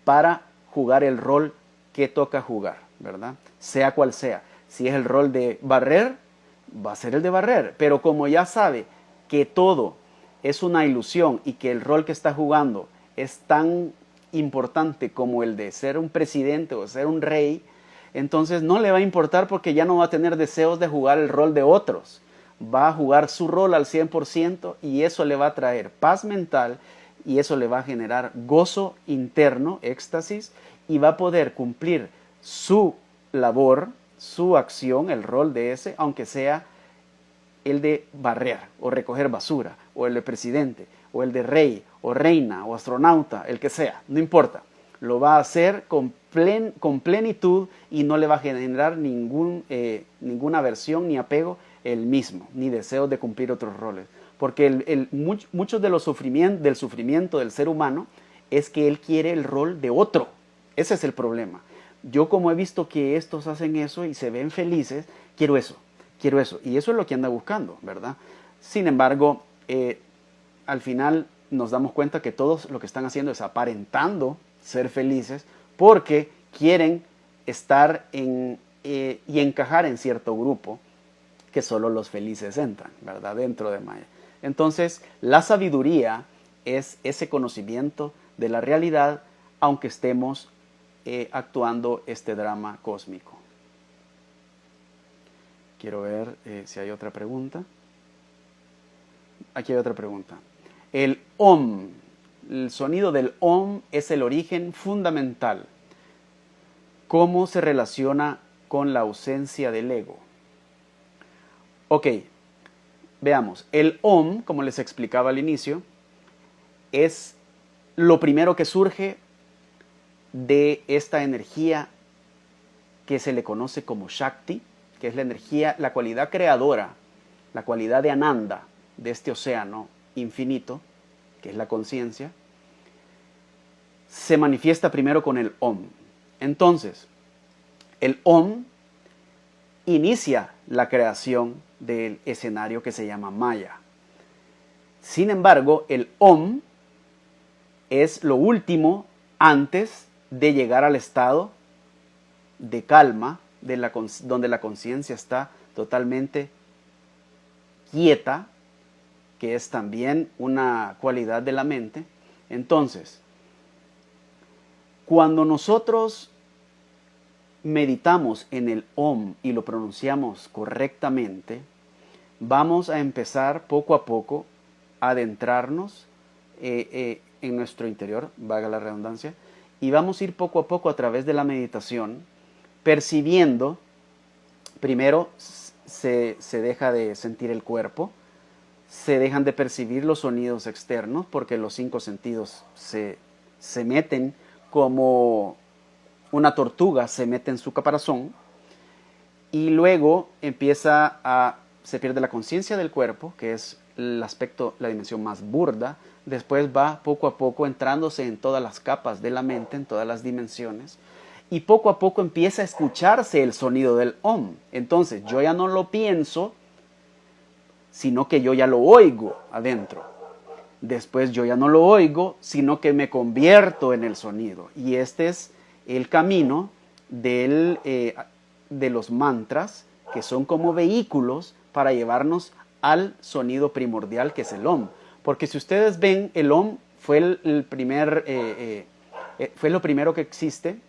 para jugar el rol que toca jugar, ¿verdad? Sea cual sea. Si es el rol de barrer, va a ser el de barrer, pero como ya sabe que todo es una ilusión y que el rol que está jugando es tan importante como el de ser un presidente o ser un rey, entonces no le va a importar porque ya no va a tener deseos de jugar el rol de otros. Va a jugar su rol al 100% y eso le va a traer paz mental y eso le va a generar gozo interno, éxtasis, y va a poder cumplir su labor, su acción, el rol de ese, aunque sea el de barrer o recoger basura, o el de presidente, o el de rey, o reina, o astronauta, el que sea, no importa. Lo va a hacer con plenitud y no le va a generar ninguna aversión ni apego él mismo, ni deseo de cumplir otros roles. Porque muchos de los del sufrimiento del ser humano es que él quiere el rol de otro. Ese es el problema. Yo, como he visto que estos hacen eso y se ven felices, quiero eso. Y eso es lo que anda buscando, ¿verdad? Sin embargo, al final nos damos cuenta que todos lo que están haciendo es aparentando ser felices porque quieren estar y encajar en cierto grupo que solo los felices entran, ¿verdad? Dentro de Maya. Entonces, la sabiduría es ese conocimiento de la realidad, aunque estemos actuando este drama cósmico. Quiero ver si hay otra pregunta. Aquí hay otra pregunta. El Om, el sonido del Om es el origen fundamental. ¿Cómo se relaciona con la ausencia del ego? Ok, veamos. El Om, como les explicaba al inicio, es lo primero que surge de esta energía que se le conoce como Shakti, que es la energía, la cualidad creadora, la cualidad de Ananda, de este océano infinito, que es la conciencia, se manifiesta primero con el Om. Entonces, el Om inicia la creación del escenario que se llama Maya. Sin embargo, el Om es lo último antes de llegar al estado de calma, donde la conciencia está totalmente quieta, que es también una cualidad de la mente. Entonces, cuando nosotros meditamos en el Om y lo pronunciamos correctamente, vamos a empezar poco a poco a adentrarnos en nuestro interior, valga la redundancia, y vamos a ir poco a poco a través de la meditación, percibiendo, primero se deja de sentir el cuerpo, se dejan de percibir los sonidos externos, porque los 5 sentidos se meten como una tortuga se mete en su caparazón, y luego se pierde la conciencia del cuerpo, que es el aspecto, la dimensión más burda. Después va poco a poco entrándose en todas las capas de la mente, en todas las dimensiones, y poco a poco empieza a escucharse el sonido del Om. Entonces yo ya no lo pienso, sino que yo ya lo oigo adentro. Después yo ya no lo oigo, sino que me convierto en el sonido. Y este es el camino de los mantras, que son como vehículos para llevarnos al sonido primordial, que es el Om. Porque si ustedes ven, el Om fue fue lo primero que existe,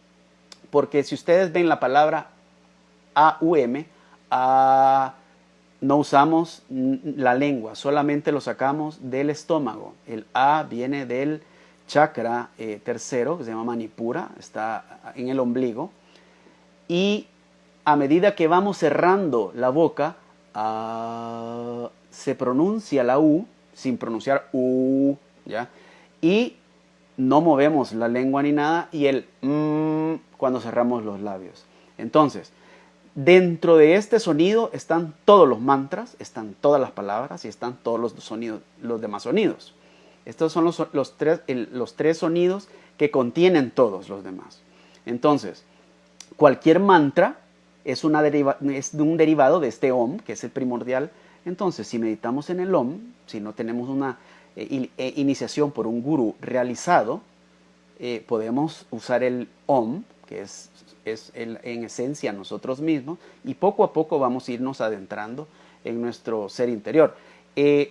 porque si ustedes ven la palabra AUM, no usamos la lengua, solamente lo sacamos del estómago. El A viene del chakra tercero, que se llama Manipura, está en el ombligo, y a medida que vamos cerrando la boca, se pronuncia la U, sin pronunciar U, ¿ya? Y no movemos la lengua ni nada, y el cuando cerramos los labios. Entonces, dentro de este sonido están todos los mantras, están todas las palabras y están todos los sonidos, los demás sonidos. Estos son los tres sonidos que contienen todos los demás. Entonces, cualquier mantra es un derivado de este Om, que es el primordial. Entonces, si meditamos en el Om, si no tenemos una iniciación por un gurú realizado, podemos usar el Om, que es en esencia nosotros mismos, y poco a poco vamos a irnos adentrando en nuestro ser interior.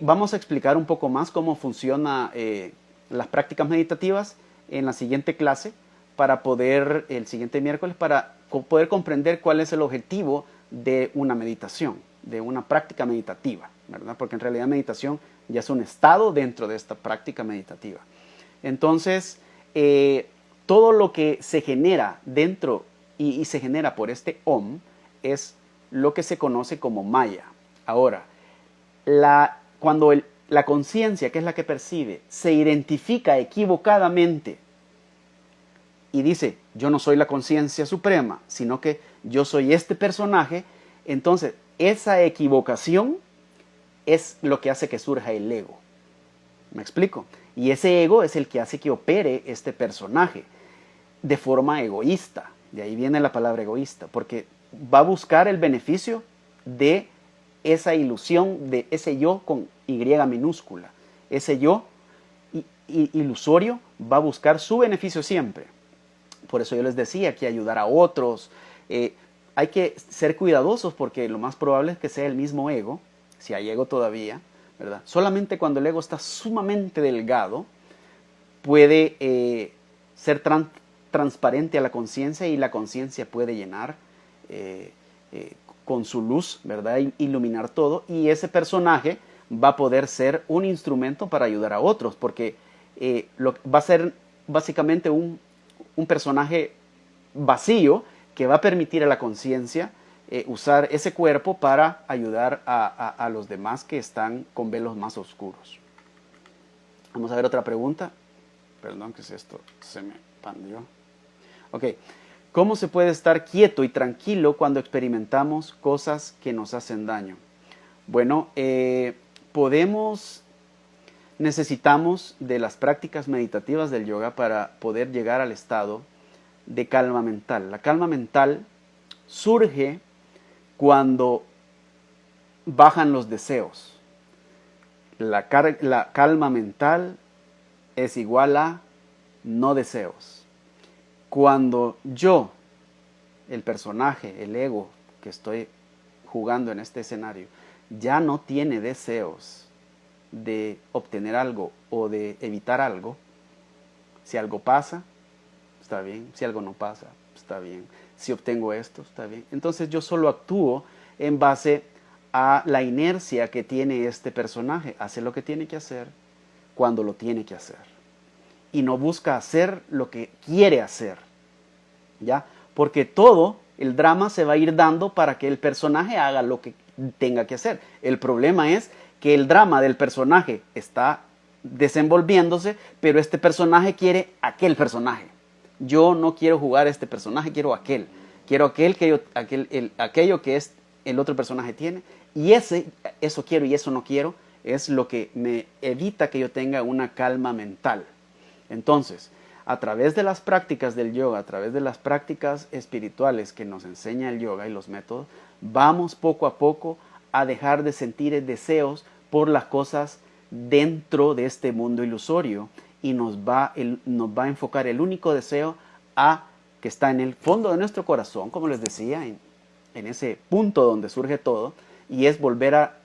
Vamos a explicar un poco más cómo funcionan las prácticas meditativas en la siguiente clase, el siguiente miércoles, para poder comprender cuál es el objetivo de una meditación, de una práctica meditativa, ¿verdad? Porque en realidad meditación ya es un estado dentro de esta práctica meditativa. Entonces, todo lo que se genera dentro y se genera por este Om es lo que se conoce como Maya. Ahora, cuando la conciencia, que es la que percibe, se identifica equivocadamente y dice, yo no soy la conciencia suprema, sino que yo soy este personaje, entonces esa equivocación es lo que hace que surja el ego. ¿Me explico? Y ese ego es el que hace que opere este personaje de forma egoísta. De ahí viene la palabra egoísta, porque va a buscar el beneficio de esa ilusión, de ese yo con Y minúscula. Ese yo ilusorio va a buscar su beneficio siempre. Por eso yo les decía que ayudar a otros, hay que ser cuidadosos porque lo más probable es que sea el mismo ego, si hay ego todavía, ¿verdad? Solamente cuando el ego está sumamente delgado puede ser transparente a la conciencia, y la conciencia puede llenar con su luz, ¿verdad? Iluminar todo, y ese personaje va a poder ser un instrumento para ayudar a otros, porque va a ser básicamente un personaje vacío que va a permitir a la conciencia usar ese cuerpo para ayudar a los demás que están con velos más oscuros. Vamos a ver otra pregunta. Perdón, ¿qué es esto? Se me pandió. Ok. ¿Cómo se puede estar quieto y tranquilo cuando experimentamos cosas que nos hacen daño? Bueno, necesitamos de las prácticas meditativas del yoga para poder llegar al estado de calma mental. La calma mental surge cuando bajan los deseos. La calma mental es igual a no deseos. Cuando yo, el personaje, el ego que estoy jugando en este escenario, ya no tiene deseos de obtener algo o de evitar algo, si algo pasa, está bien. Si algo no pasa, está bien. Si obtengo esto, está bien. Entonces yo solo actúo en base a la inercia que tiene este personaje. Hace lo que tiene que hacer cuando lo tiene que hacer. Y no busca hacer lo que quiere hacer, ¿ya? Porque todo el drama se va a ir dando para que el personaje haga lo que tenga que hacer. El problema es que el drama del personaje está desenvolviéndose, pero este personaje quiere aquel personaje. Yo no quiero jugar a este personaje, quiero aquel. Quiero aquello que es el otro personaje tiene. Y eso quiero y eso no quiero, es lo que me evita que yo tenga una calma mental. Entonces, a través de las prácticas del yoga, a través de las prácticas espirituales que nos enseña el yoga y los métodos, vamos poco a poco a dejar de sentir deseos por las cosas dentro de este mundo ilusorio, y nos va a enfocar el único deseo que está en el fondo de nuestro corazón, como les decía, en ese punto donde surge todo, y es volver a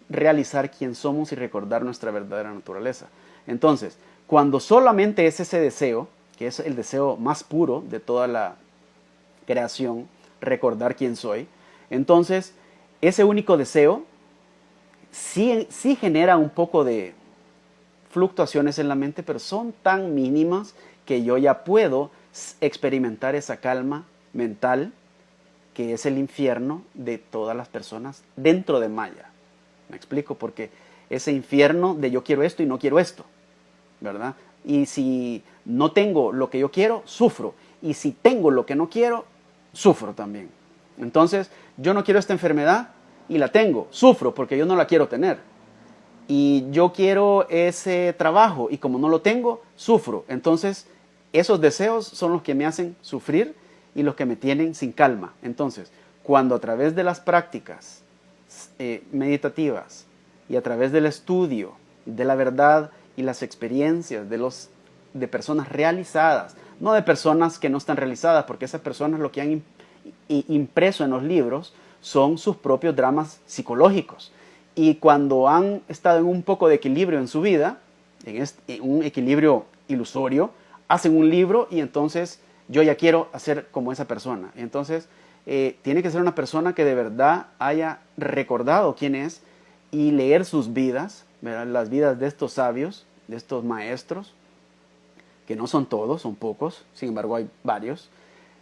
realizar quién somos y recordar nuestra verdadera naturaleza. Entonces, cuando solamente es ese deseo, que es el deseo más puro de toda la creación, recordar quién soy, entonces ese único deseo sí genera un poco de fluctuaciones en la mente, pero son tan mínimas que yo ya puedo experimentar esa calma mental, que es el infierno de todas las personas dentro de Maya. ¿Me explico? Porque ese infierno de yo quiero esto y no quiero esto, ¿verdad? Y si no tengo lo que yo quiero, sufro. Y si tengo lo que no quiero, sufro también. Entonces, yo no quiero esta enfermedad y la tengo, sufro porque yo no la quiero tener. Y yo quiero ese trabajo y como no lo tengo, sufro. Entonces, esos deseos son los que me hacen sufrir y los que me tienen sin calma. Entonces, cuando a través de las prácticas meditativas y a través del estudio de la verdad y las experiencias de personas realizadas, no de personas que no están realizadas, porque esas personas lo que han impreso en los libros son sus propios dramas psicológicos. Y cuando han estado en un poco de equilibrio en su vida, en un equilibrio ilusorio, hacen un libro y entonces yo ya quiero hacer como esa persona. Entonces, tiene que ser una persona que de verdad haya recordado quién es y leer sus vidas, ¿verdad? Las vidas de estos sabios, de estos maestros, que no son todos, son pocos, sin embargo hay varios.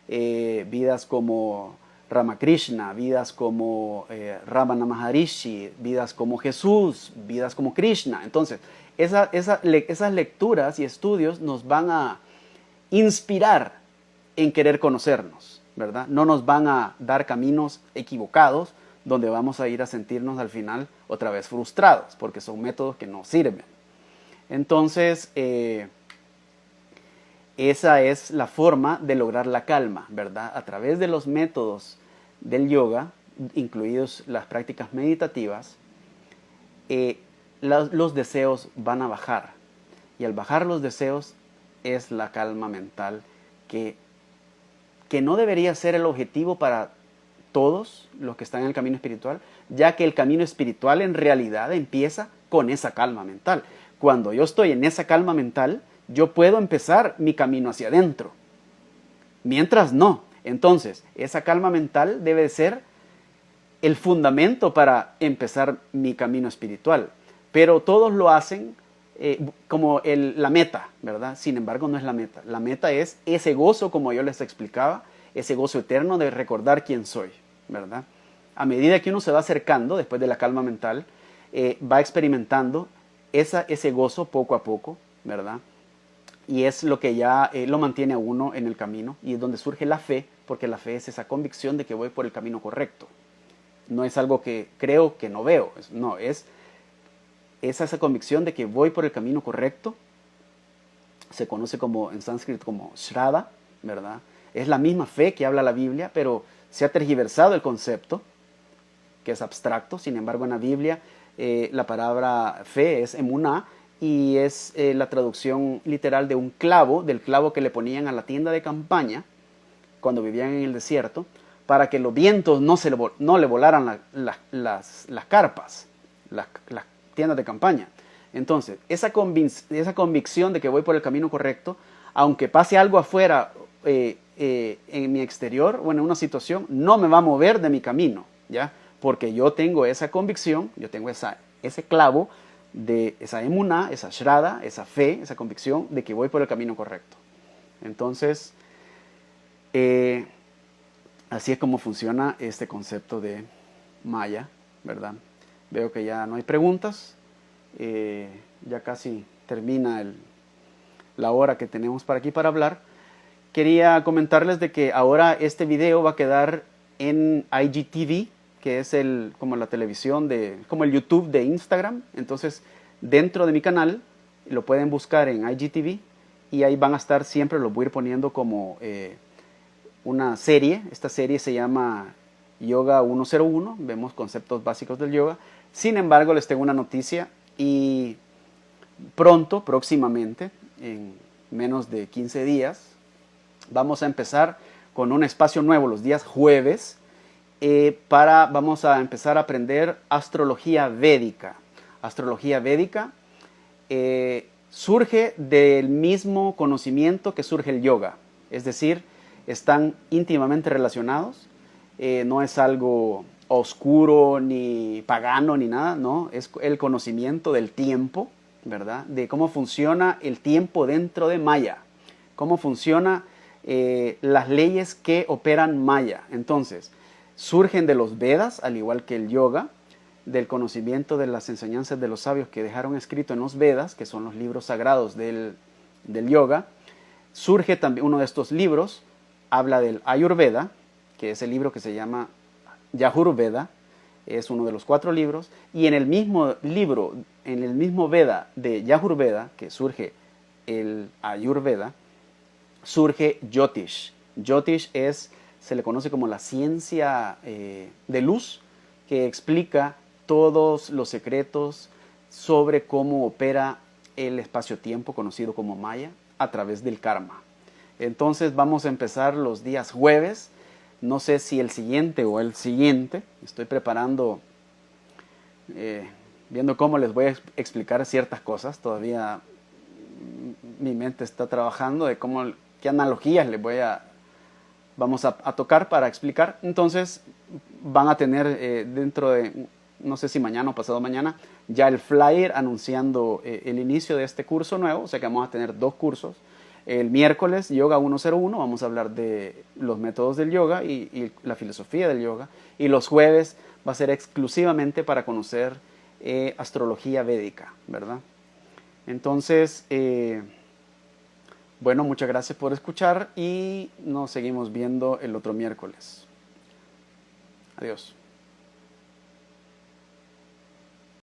Vidas como Ramakrishna, vidas como Ramana Maharishi, vidas como Jesús, vidas como Krishna. Entonces, esas lecturas y estudios nos van a inspirar en querer conocernos, ¿verdad? No nos van a dar caminos equivocados donde vamos a ir a sentirnos al final otra vez frustrados, porque son métodos que no sirven. Entonces, esa es la forma de lograr la calma, ¿verdad? A través de los métodos del yoga, incluidos las prácticas meditativas, los deseos van a bajar. Y al bajar los deseos es la calma mental que no debería ser el objetivo para todos los que están en el camino espiritual, ya que el camino espiritual en realidad empieza con esa calma mental. Cuando yo estoy en esa calma mental, yo puedo empezar mi camino hacia adentro. Mientras no. Entonces, esa calma mental debe ser el fundamento para empezar mi camino espiritual. Pero todos lo hacen como la meta, ¿verdad? Sin embargo, no es la meta. La meta es ese gozo, como yo les explicaba, ese gozo eterno de recordar quién soy, ¿verdad? A medida que uno se va acercando, después de la calma mental, va experimentando ese gozo poco a poco, ¿verdad? Y es lo que ya lo mantiene a uno en el camino y es donde surge la fe, porque la fe es esa convicción de que voy por el camino correcto. No es algo que creo que no veo, no, es esa convicción de que voy por el camino correcto. Se conoce como en sánscrito como Shraddha, ¿verdad? Es la misma fe que habla la Biblia, pero se ha tergiversado el concepto, que es abstracto. Sin embargo, en la Biblia la palabra fe es emuná, y es la traducción literal de un clavo, del clavo que le ponían a la tienda de campaña cuando vivían en el desierto, para que los vientos no le volaran las carpas, las tiendas de campaña. Entonces, esa convicción de que voy por el camino correcto, aunque pase algo afuera en mi exterior o en una situación, no me va a mover de mi camino, ¿ya? Porque yo tengo esa convicción, yo tengo ese clavo de esa emuná, esa shraddha, esa fe, esa convicción de que voy por el camino correcto. Entonces, así es como funciona este concepto de Maya, ¿verdad? Veo que ya no hay preguntas, ya casi termina la hora que tenemos para aquí para hablar. Quería comentarles de que ahora este video va a quedar en IGTV, que es como la televisión, como el YouTube de Instagram. Entonces, dentro de mi canal, lo pueden buscar en IGTV y ahí van a estar siempre, los voy a ir poniendo como una serie. Esta serie se llama Yoga 101, vemos conceptos básicos del yoga. Sin embargo, les tengo una noticia y próximamente, en menos de 15 días, vamos a empezar con un espacio nuevo los días jueves. Vamos a empezar a aprender astrología védica. Astrología védica surge del mismo conocimiento que surge el yoga, es decir, están íntimamente relacionados. No es algo oscuro ni pagano ni nada, no, es el conocimiento del tiempo, ¿verdad? De cómo funciona el tiempo dentro de Maya, cómo funciona las leyes que operan Maya. Entonces, surgen de los Vedas, al igual que el yoga, del conocimiento de las enseñanzas de los sabios que dejaron escrito en los Vedas, que son los libros sagrados del yoga. Surge también uno de estos libros, habla del Ayurveda, que es el libro que se llama Yajurveda, es uno de los 4 libros, y en el mismo libro, en el mismo Veda de Yajurveda, que surge el Ayurveda, surge Jyotish. Jyotish se le conoce como la ciencia de luz, que explica todos los secretos sobre cómo opera el espacio-tiempo conocido como Maya a través del karma. Entonces vamos a empezar los días jueves. No sé si el siguiente o el siguiente. Estoy preparando, viendo cómo les voy a explicar ciertas cosas. Todavía mi mente está trabajando de qué analogías vamos a tocar para explicar. Entonces van a tener dentro de, no sé si mañana o pasado mañana, ya el flyer anunciando el inicio de este curso nuevo. O sea que vamos a tener 2 cursos. El miércoles, Yoga 101, vamos a hablar de los métodos del yoga y la filosofía del yoga. Y los jueves va a ser exclusivamente para conocer astrología védica, ¿verdad? Entonces, bueno, muchas gracias por escuchar y nos seguimos viendo el otro miércoles. Adiós.